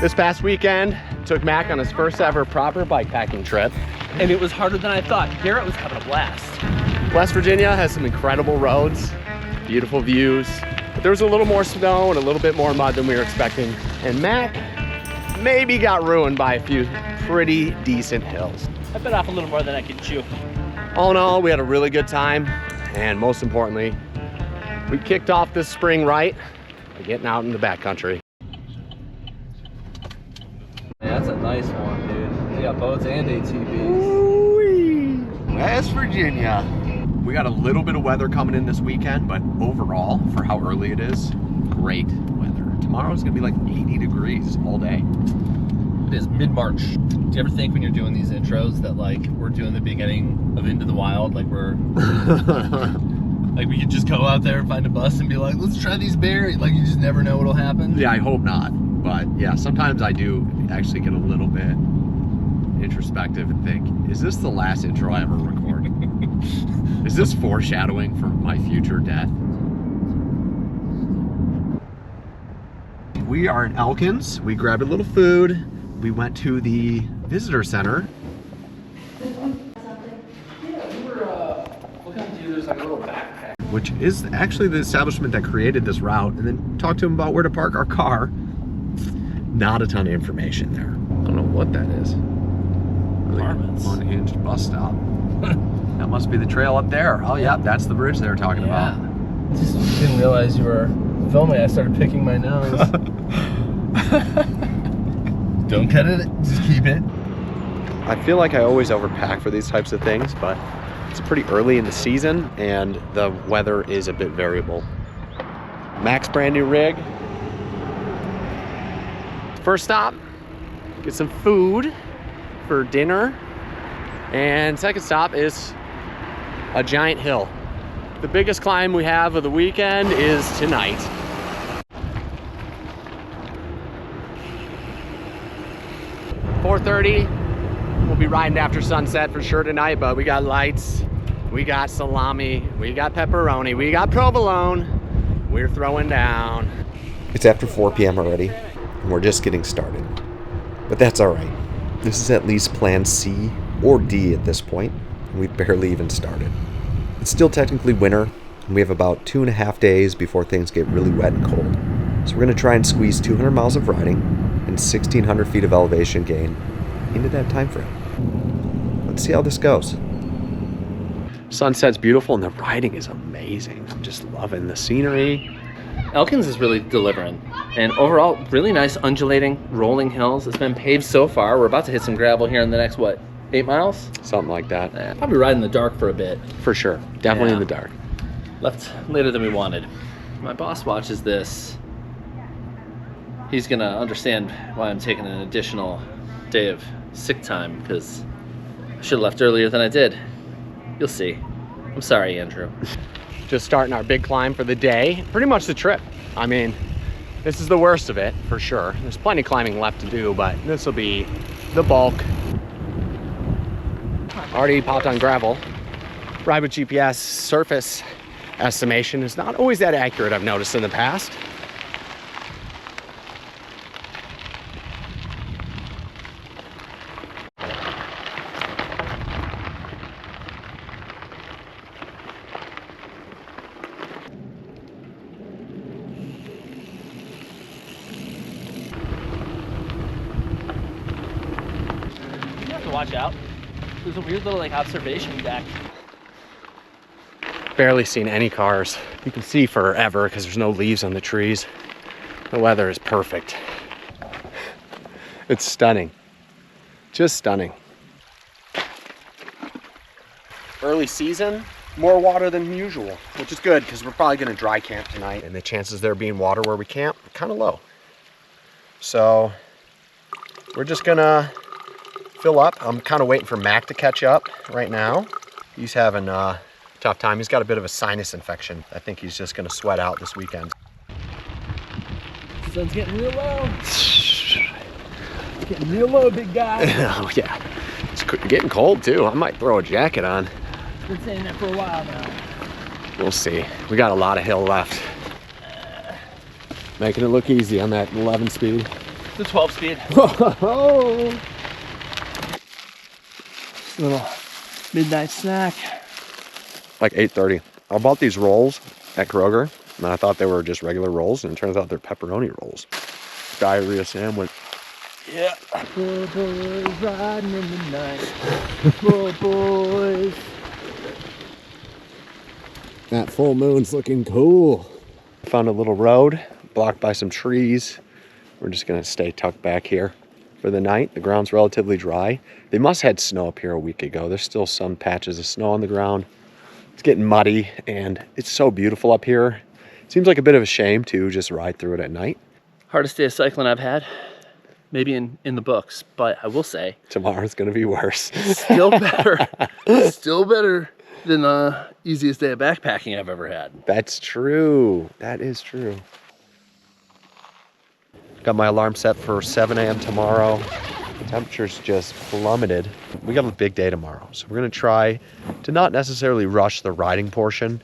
This past weekend, took Mac on his first ever proper bikepacking trip. And it was harder than I thought. Garrett was having a blast. West Virginia has some incredible roads, beautiful views, but there was a little more snow and a little bit more mud than we were expecting. And Mac maybe got ruined by a few pretty decent hills. I bit off a little more than I could chew. All in all, we had a really good time, and most importantly, we kicked off this spring right by getting out in the backcountry. Yeah, that's a nice one, dude. We got boats and ATVs. Ooh-wee. West Virginia. We got a little bit of weather coming in this weekend, but overall, for how early it is, great weather. Tomorrow's gonna be like 80 degrees all day. It is mid-March. Do you ever think when you're doing these intros that like we're doing the beginning of Into the Wild, like we're like we could just go out there and find a bus and be like, let's try these berries. Like you just never know what'll happen. Yeah, I hope not. But yeah, sometimes I do actually get a little bit introspective and think, is this the last intro I ever record? Is this foreshadowing for my future death? We are in Elkins. We grabbed a little food. We went to the visitor center. There's like a little backpack. Which is actually the establishment that created this route, and then talked to him about where to park our car. Not a ton of information there. I don't know what that is. Really unhinged bus stop. That must be the trail up there. Oh yeah, that's the bridge they were talking about. Just didn't realize you were filming. I started picking my nose. Don't cut it, just keep it. I feel like I always overpack for these types of things, but it's pretty early in the season and the weather is a bit variable. Mac's brand new rig. First stop, get some food for dinner. And second stop is a giant hill. The biggest climb we have of the weekend is tonight. .4:30, we'll be riding after sunset for sure tonight, but we got lights, we got salami, we got pepperoni, we got provolone. We're throwing down. It's after 4 p.m. already, and we're just getting started. But that's all right. This is at least plan C or D at this point, and we've barely even started. It's still technically winter, and we have about 2.5 days before things get really wet and cold. So we're gonna try and squeeze 200 miles of riding and 1,600 feet of elevation gain into that time frame. Let's see how this goes. Sunset's beautiful and the riding is amazing. I'm just loving the scenery. Elkins is really delivering. And overall, really nice undulating, rolling hills. It's been paved so far. We're about to hit some gravel here in the next, what, 8 miles? Something like that. Yeah, probably ride in the dark for a bit. For sure, definitely in the dark. Left later than we wanted. My boss watches this. He's gonna understand why I'm taking an additional day of sick time, because I should have left earlier than I did. You'll see. I'm sorry, Andrew. Just starting our big climb for the day. Pretty much the trip. I mean, this is the worst of it, for sure. There's plenty of climbing left to do, but this will be the bulk. Already popped on gravel. Ride with GPS surface estimation is not always that accurate, I've noticed in the past. Watch out. There's a weird little like observation deck. Barely seen any cars. You can see forever because there's no leaves on the trees. The weather is perfect. It's stunning. Just stunning. Early season, more water than usual, which is good because we're probably going to dry camp tonight, and the chances there being water where we camp are kind of low. So we're just gonna fill up. I'm kind of waiting for Mac to catch up right now. He's having a tough time. He's got a bit of a sinus infection. I think he's just gonna sweat out this weekend. Sun's getting real low. It's getting real low, big guy. Oh yeah, it's getting cold too. I might throw a jacket on. Been saying that for a while now. We'll see. We got a lot of hill left. Making it look easy on that 11 speed. The 12 speed. Whoa! Little midnight snack. Like 8:30. I bought these rolls at Kroger, and I thought they were just regular rolls, and it turns out they're pepperoni rolls. Diarrhea sandwich. Yeah. Poor boys riding in the night. Poor boys. That full moon's looking cool. Found a little road blocked by some trees. We're just gonna stay tucked back here for the night. The ground's relatively dry. They must have had snow up here a week ago. There's still some patches of snow on the ground. It's getting muddy, and it's so beautiful up here. Seems like a bit of a shame to just ride through it at night. Hardest day of cycling I've had. Maybe in the books, but I will say Tomorrow's gonna be worse. still better. Still better than the easiest day of backpacking I've ever had. That's true. That is true. Got my alarm set for 7 a.m. tomorrow. The temperature's just plummeted. We got a big day tomorrow, so we're gonna try to not necessarily rush the riding portion,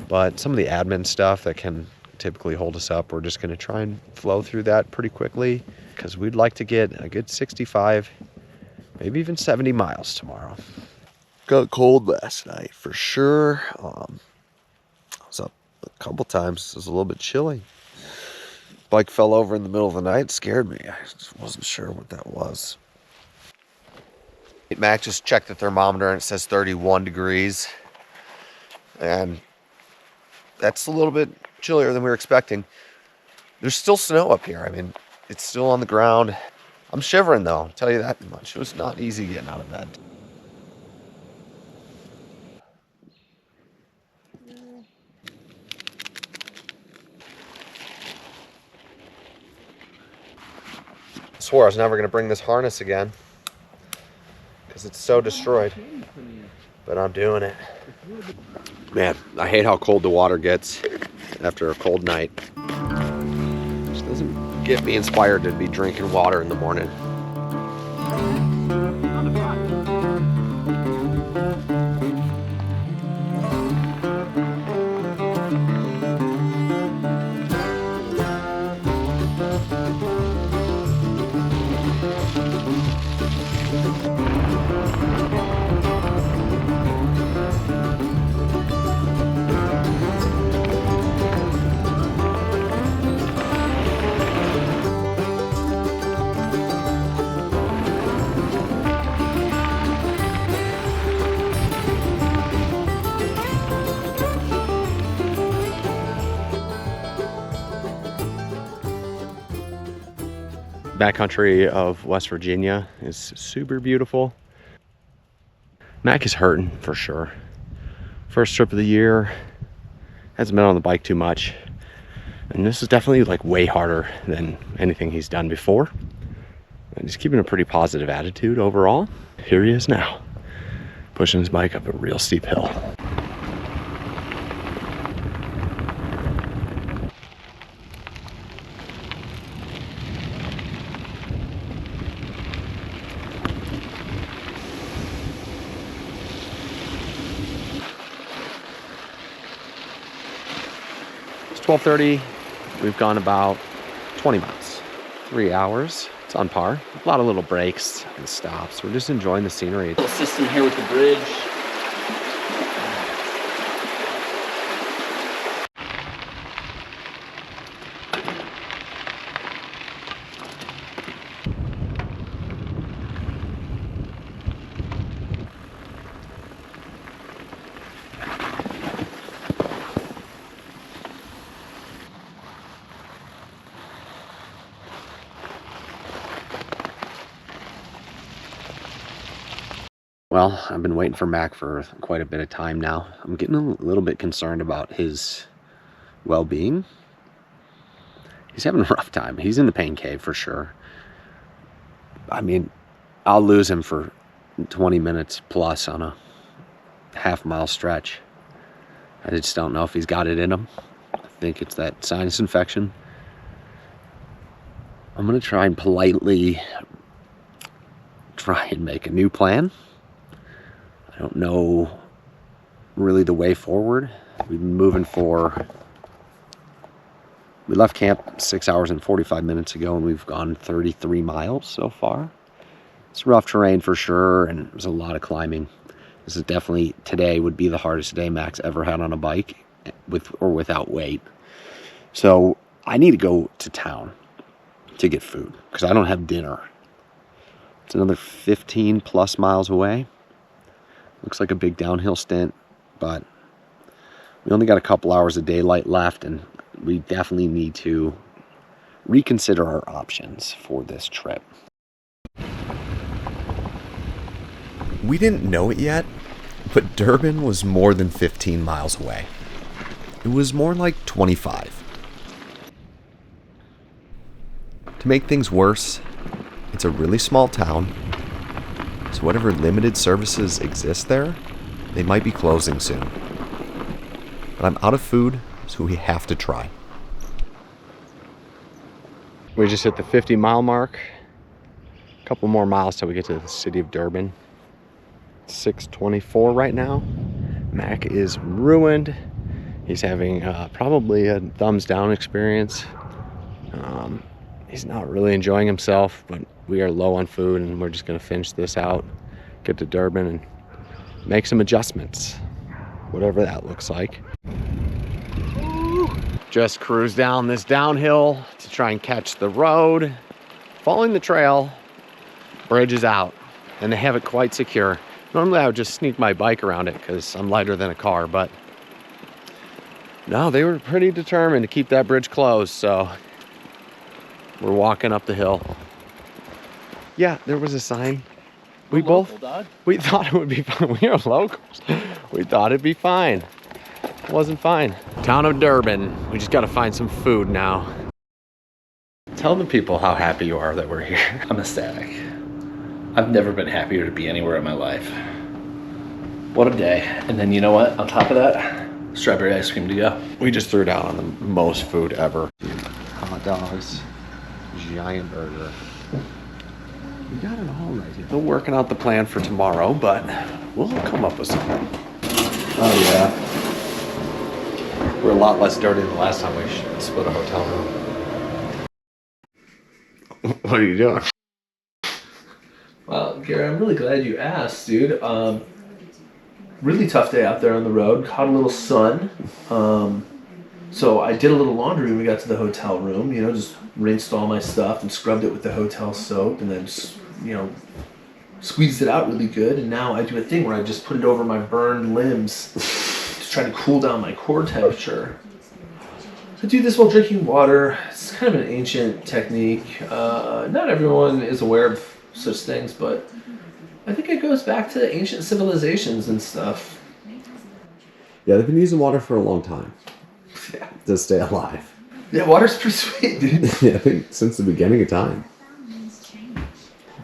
but some of the admin stuff that can typically hold us up, we're just gonna try and flow through that pretty quickly, because we'd like to get a good 65, maybe even 70 miles tomorrow. Got cold last night for sure. I was up a couple times. It was a little bit chilly. Bike fell over in the middle of the night. It scared me. I just wasn't sure what that was. Mac just checked the thermometer and it says 31 degrees. And that's a little bit chillier than we were expecting. There's still snow up here. I mean, it's still on the ground. I'm shivering though, I'll tell you that much. It was not easy getting out of bed. I swore I was never going to bring this harness again because it's so destroyed, but I'm doing it. Man, I hate how cold the water gets after a cold night. It just doesn't get me inspired to be drinking water in the morning. Backcountry of West Virginia is super beautiful. Mac is hurting for sure. First trip of the year, hasn't been on the bike too much, and this is definitely like way harder than anything he's done before. And he's keeping a pretty positive attitude overall. Here he is now, pushing his bike up a real steep hill. It's 12:30. We've gone about 20 miles, 3 hours. It's on par. A lot of little breaks and stops. We're just enjoying the scenery. Little system here with the bridge. Well, I've been waiting for Mac for quite a bit of time now. I'm getting a little bit concerned about his well-being. He's having a rough time. He's in the pain cave for sure. I mean, I'll lose him for 20 minutes plus on a half-mile stretch. I just don't know if he's got it in him. I think it's that sinus infection. I'm going to try and politely try and make a new plan. I don't know really the way forward. We've been moving for We left camp 6 hours and 45 minutes ago, and we've gone 33 miles so far. It's rough terrain for sure, and there's a lot of climbing. This is definitely, today would be the hardest day Max ever had on a bike, with or without weight. So I need to go to town to get food, because I don't have dinner. It's another 15 plus miles away. Looks like a big downhill stint, but we only got a couple hours of daylight left, and we definitely need to reconsider our options for this trip. We didn't know it yet, but Durban was more than 15 miles away. It was more like 25. To make things worse, it's a really small town, so whatever limited services exist there, they might be closing soon. But I'm out of food, so we have to try. We just hit the 50-mile mark. A couple more miles till we get to the city of Durban. 6:24 right now. Mac is ruined. He's having probably a thumbs down experience. He's not really enjoying himself, but we are low on food, and we're just gonna finish this out, get to Durban, and make some adjustments, whatever that looks like. Just cruise down this downhill to try and catch the road. Following the trail, bridge is out, and they have it quite secure. Normally I would just sneak my bike around it because I'm lighter than a car, but no, they were pretty determined to keep that bridge closed, so we're walking up the hill. Yeah, there was a sign. We thought it would be fine. We are locals. We thought it'd be fine. It wasn't fine. Town of Durban. We just gotta find some food now. Tell the people how happy you are that we're here. I'm ecstatic. I've never been happier to be anywhere in my life. What a day. And then you know what? On top of that, strawberry ice cream to go. We just threw down on the most food ever. Hot dogs, giant burger. We got it all right here. Still working out the plan for tomorrow, but we'll come up with something. Oh yeah. We're a lot less dirty than the last time we split a hotel room. What are you doing? Well, Gary, I'm really glad you asked, dude. Really tough day out there on the road. Caught a little sun. So I did a little laundry when we got to the hotel room. You know, just rinsed all my stuff and scrubbed it with the hotel soap, and then just, you know, squeezed it out really good. And now I do a thing where I just put it over my burned limbs to try to cool down my core temperature. I do this while drinking water. It's kind of an ancient technique. Not everyone is aware of such things, but I think it goes back to ancient civilizations and stuff. Yeah, they've been using water for a long time. Yeah. To stay alive. Yeah, water's pretty sweet, dude. Yeah, I think since the beginning of time.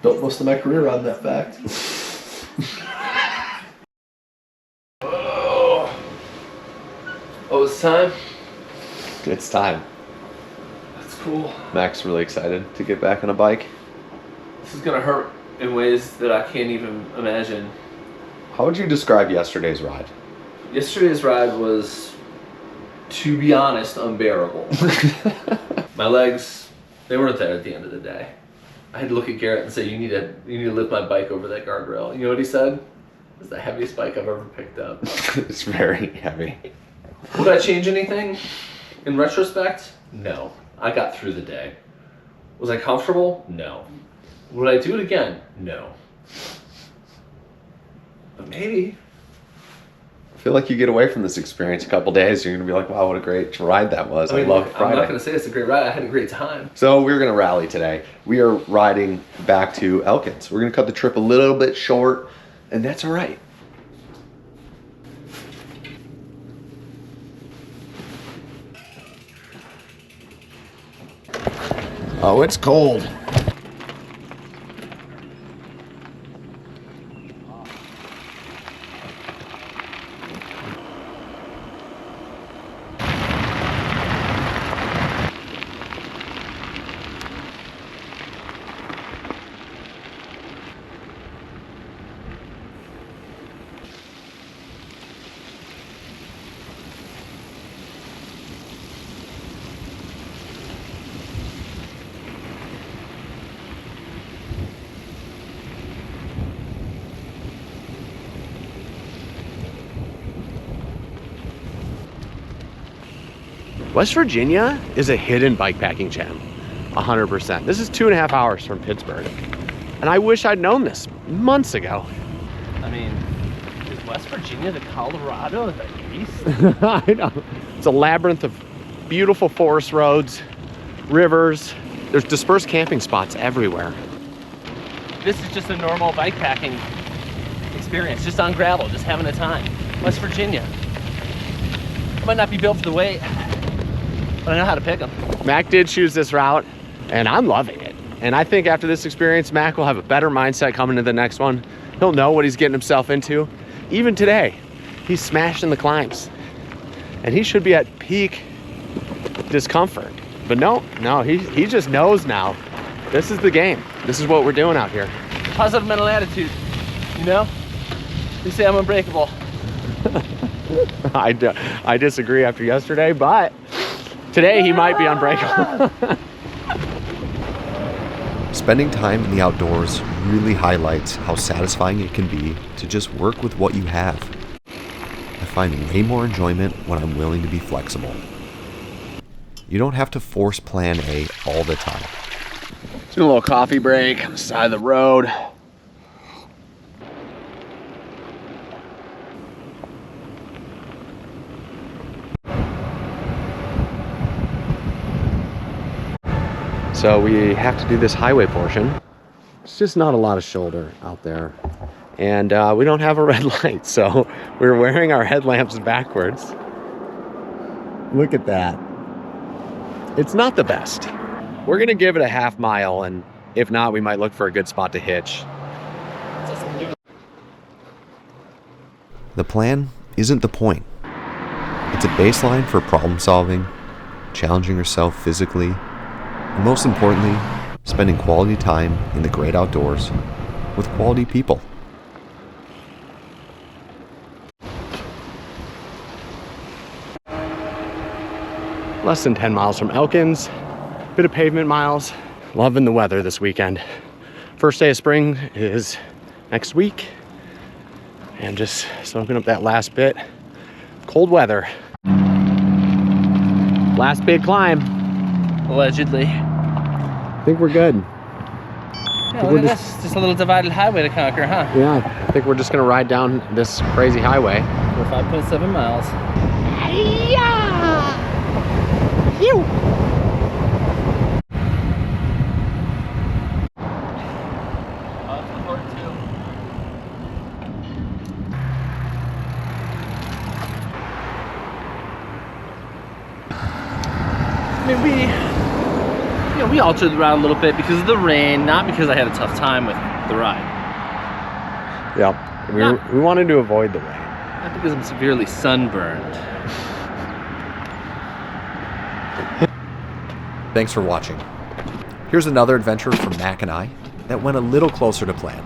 Built most of my career on that fact. Oh, it's time? It's time. That's cool. Mac's really excited to get back on a bike. This is gonna hurt in ways that I can't even imagine. How would you describe yesterday's ride? Yesterday's ride was, to be honest, unbearable. My legs, they weren't there at the end of the day. I had to look at Garrett and say, you need to lift my bike over that guardrail. You know what he said? It's the heaviest bike I've ever picked up. It's very heavy. Would I change anything? In retrospect, no. I got through the day. Was I comfortable? No. Would I do it again? No. But maybe. I feel like you get away from this experience a couple days, you're gonna be like, wow, what a great ride that was. I mean, love look, Friday. I'm not gonna say it's a great ride. I had a great time. So we're gonna rally today. We are riding back to Elkins. We're gonna cut the trip a little bit short, and that's all right. Oh, it's cold. West Virginia is a hidden bikepacking gem, 100%. This is 2.5 hours from Pittsburgh. And I wish I'd known this months ago. I mean, is West Virginia the Colorado of the East? I know. It's a labyrinth of beautiful forest roads, rivers. There's dispersed camping spots everywhere. This is just a normal bikepacking experience, just on gravel, just having a time. West Virginia. I might not be built for the weight, but I know how to pick them. Mac did choose this route, and I'm loving it. And I think after this experience, Mac will have a better mindset coming to the next one. He'll know what he's getting himself into. Even today, he's smashing the climbs. And he should be at peak discomfort. But no, he just knows now. This is the game. This is what we're doing out here. Positive mental attitude, you know? They say I'm unbreakable. I disagree after yesterday, but today he might be unbreakable. Spending time in the outdoors really highlights how satisfying it can be to just work with what you have. I find way more enjoyment when I'm willing to be flexible. You don't have to force plan A all the time. Doing a little coffee break on the side of the road. So we have to do this highway portion. It's just not a lot of shoulder out there. And we don't have a red light, so we're wearing our headlamps backwards. Look at that. It's not the best. We're gonna give it a half mile, and if not, we might look for a good spot to hitch. The plan isn't the point. It's a baseline for problem solving, challenging yourself physically, and most importantly, spending quality time in the great outdoors with quality people. Less than 10 miles from Elkins, bit of pavement miles. Loving the weather this weekend. First day of spring is next week, and just soaking up that last bit. Cold weather. Last big climb. Allegedly. I think we're good. Yeah, look at this. Just a little divided highway to conquer, huh? Yeah, I think we're just gonna ride down this crazy highway. For 5.7 miles. Phew. I mean, we altered the route a little bit because of the rain, not because I had a tough time with the ride. Yeah, we wanted to avoid the rain. Not because I'm severely sunburned. Thanks for watching. Here's another adventure from Mack and I that went a little closer to plan.